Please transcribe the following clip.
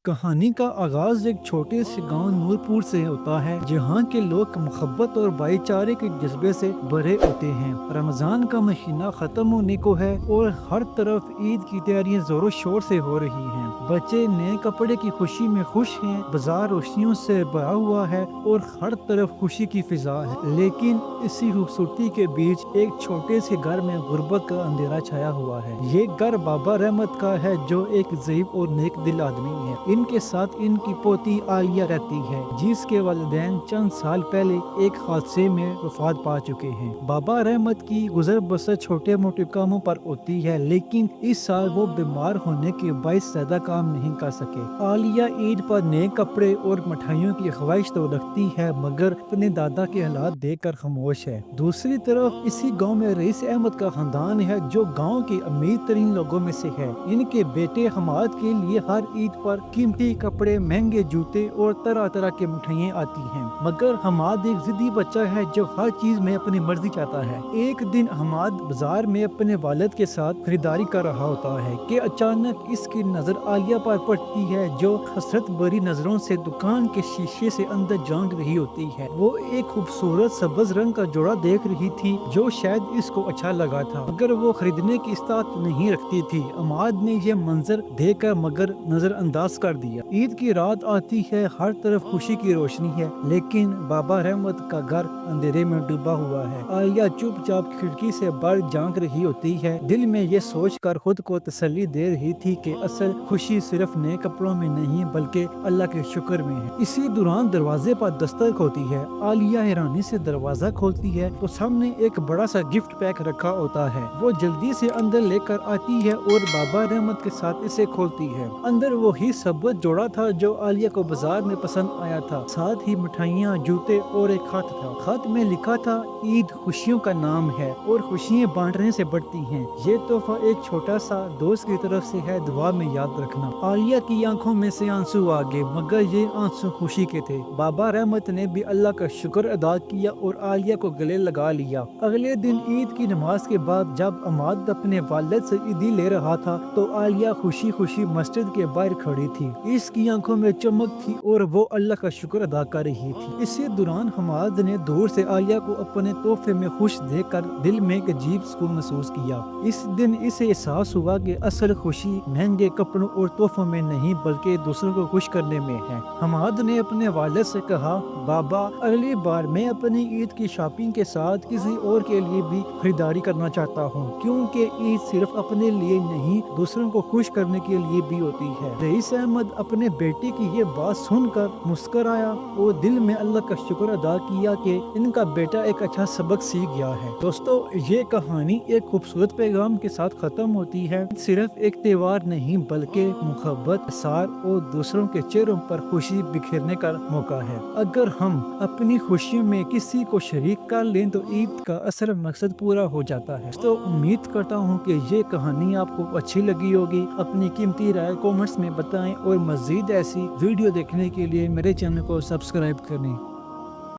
کہانی کا آغاز ایک چھوٹے سے گاؤں نورپور سے ہوتا ہے، جہاں کے لوگ محبت اور بھائی چارے کے جذبے سے بھرے ہوتے ہیں۔ رمضان کا مہینہ ختم ہونے کو ہے اور ہر طرف عید کی تیاریاں زور و شور سے ہو رہی ہیں۔ بچے نئے کپڑے کی خوشی میں خوش ہیں، بازار روشنیوں سے بھرا ہوا ہے اور ہر طرف خوشی کی فضا ہے۔ لیکن اسی خوبصورتی کے بیچ ایک چھوٹے سے گھر میں غربت کا اندھیرا چھایا ہوا ہے۔ یہ گھر بابا رحمت کا ہے، جو ایک ضعیف اور نیک دل آدمی ہے۔ ان کے ساتھ ان کی پوتی عالیہ رہتی ہے، جس کے والدین چند سال پہلے ایک حادثے میں وفات پا چکے ہیں۔ بابا رحمت کی گزر بسر چھوٹے موٹے کاموں پر ہوتی ہے، لیکن اس سال وہ بیمار ہونے کے باعث زیادہ کام نہیں کر سکے۔ عالیہ عید پر نئے کپڑے اور مٹھائیوں کی خواہش تو رکھتی ہے، مگر اپنے دادا کے حالات دیکھ کر خاموش ہے۔ دوسری طرف اسی گاؤں میں رئیس احمد کا خاندان ہے، جو گاؤں کے امیر ترین لوگوں میں سے ہے۔ ان کے بیٹے حماد کے لیے ہر عید پر قیمتی کپڑے، مہنگے جوتے اور طرح طرح کے مٹھائیاں آتی ہیں، مگر حماد ایک ضدی بچہ ہے جو ہر چیز میں اپنی مرضی چاہتا ہے۔ ایک دن حماد بازار میں اپنے والد کے ساتھ خریداری کر رہا ہوتا ہے کہ اچانک اس کی نظر عالیہ پر پڑتی ہے، جو حسرت بھری نظروں سے دکان کے شیشے سے اندر جھانک رہی ہوتی ہے۔ وہ ایک خوبصورت سبز رنگ کا جوڑا دیکھ رہی تھی جو شاید اس کو اچھا لگا تھا، مگر وہ خریدنے کی استطاعت نہیں رکھتی تھی۔ حماد نے یہ منظر دیکھ کر مگر نظر انداز کر دیا۔ عید کی رات آتی ہے، ہر طرف خوشی کی روشنی ہے، لیکن بابا رحمت کا گھر اندھیرے میں ڈوبا ہوا ہے۔ عالیہ چپ چاپ کھڑکی سے باہر جھانک رہی ہوتی ہے، دل میں یہ سوچ کر خود کو تسلی دے رہی تھی کہ اصل خوشی صرف نئے کپڑوں میں نہیں بلکہ اللہ کے شکر میں ہے۔ اسی دوران دروازے پر دستک ہوتی ہے۔ عالیہ حیرانی سے دروازہ کھولتی ہے تو سامنے ایک بڑا سا گفٹ پیک رکھا ہوتا ہے۔ وہ جلدی سے اندر لے کر آتی ہے اور بابا رحمت کے ساتھ اسے کھولتی ہے۔ اندر وہی سبز جوڑا تھا جو عالیہ کو بازار میں پسند آیا تھا، ساتھ ہی مٹھائیاں، جوتے اور ایک خط تھا۔ خط میں لکھا تھا، عید خوشیوں کا نام ہے اور خوشیاں بانٹنے سے بڑھتی ہیں۔ یہ تحفہ ایک چھوٹا سا دوست کی طرف سے ہے، دعا میں یاد رکھنا۔ عالیہ کی آنکھوں میں سے آنسو آ گئے، مگر یہ آنسو خوشی کے تھے۔ بابا رحمت نے بھی اللہ کا شکر ادا کیا اور عالیہ کو گلے لگا لیا۔ اگلے دن عید کی نماز کے بعد جب حماد اپنے والد سے عیدی لے رہا تھا تو عالیہ خوشی خوشی مسجد کے باہر کھڑی تھی۔ اس کی آنکھوں میں چمک تھی اور وہ اللہ کا شکر ادا کر رہی تھی۔ اسی دوران حماد نے دور سے عالیہ کو اپنے تحفے میں خوش دیکھ کر دل میں ایک عجیب سکون محسوس کیا۔ اس دن اسے احساس ہوا کہ اصل خوشی مہنگے کپڑوں اور تحفوں میں نہیں بلکہ دوسروں کو خوش کرنے میں ہے۔ حماد نے اپنے والد سے کہا، بابا، اگلی بار میں اپنی عید کی شاپنگ کے ساتھ کسی اور کے لیے بھی خریداری کرنا چاہتا ہوں، کیونکہ عید صرف اپنے لیے نہیں دوسروں کو خوش کرنے کے لیے بھی ہوتی ہے۔ رئیس احمد اپنے بیٹے کی یہ بات سن کر مسکرایا اور دل میں اللہ کا شکر ادا کیا کہ ان کا بیٹا ایک اچھا سبق سیکھ گیا ہے۔ دوستو، یہ کہانی ایک خوبصورت پیغام کے ساتھ ختم ہوتی ہے۔ صرف ایک تہوار نہیں بلکہ محبت، اثار اور دوسروں کے چہروں پر خوشی بکھیرنے کا موقع ہے۔ اگر ہم اپنی خوشیوں میں کسی کو شریک کر لیں تو عید کا اصل مقصد پورا ہو جاتا ہے۔ تو امید کرتا ہوں کہ یہ کہانی آپ کو اچھی لگی ہوگی۔ اپنی قیمتی رائے کامنٹس میں بتائیں اور مزید ایسی ویڈیو دیکھنے کے لیے میرے چینل کو سبسکرائب کریں۔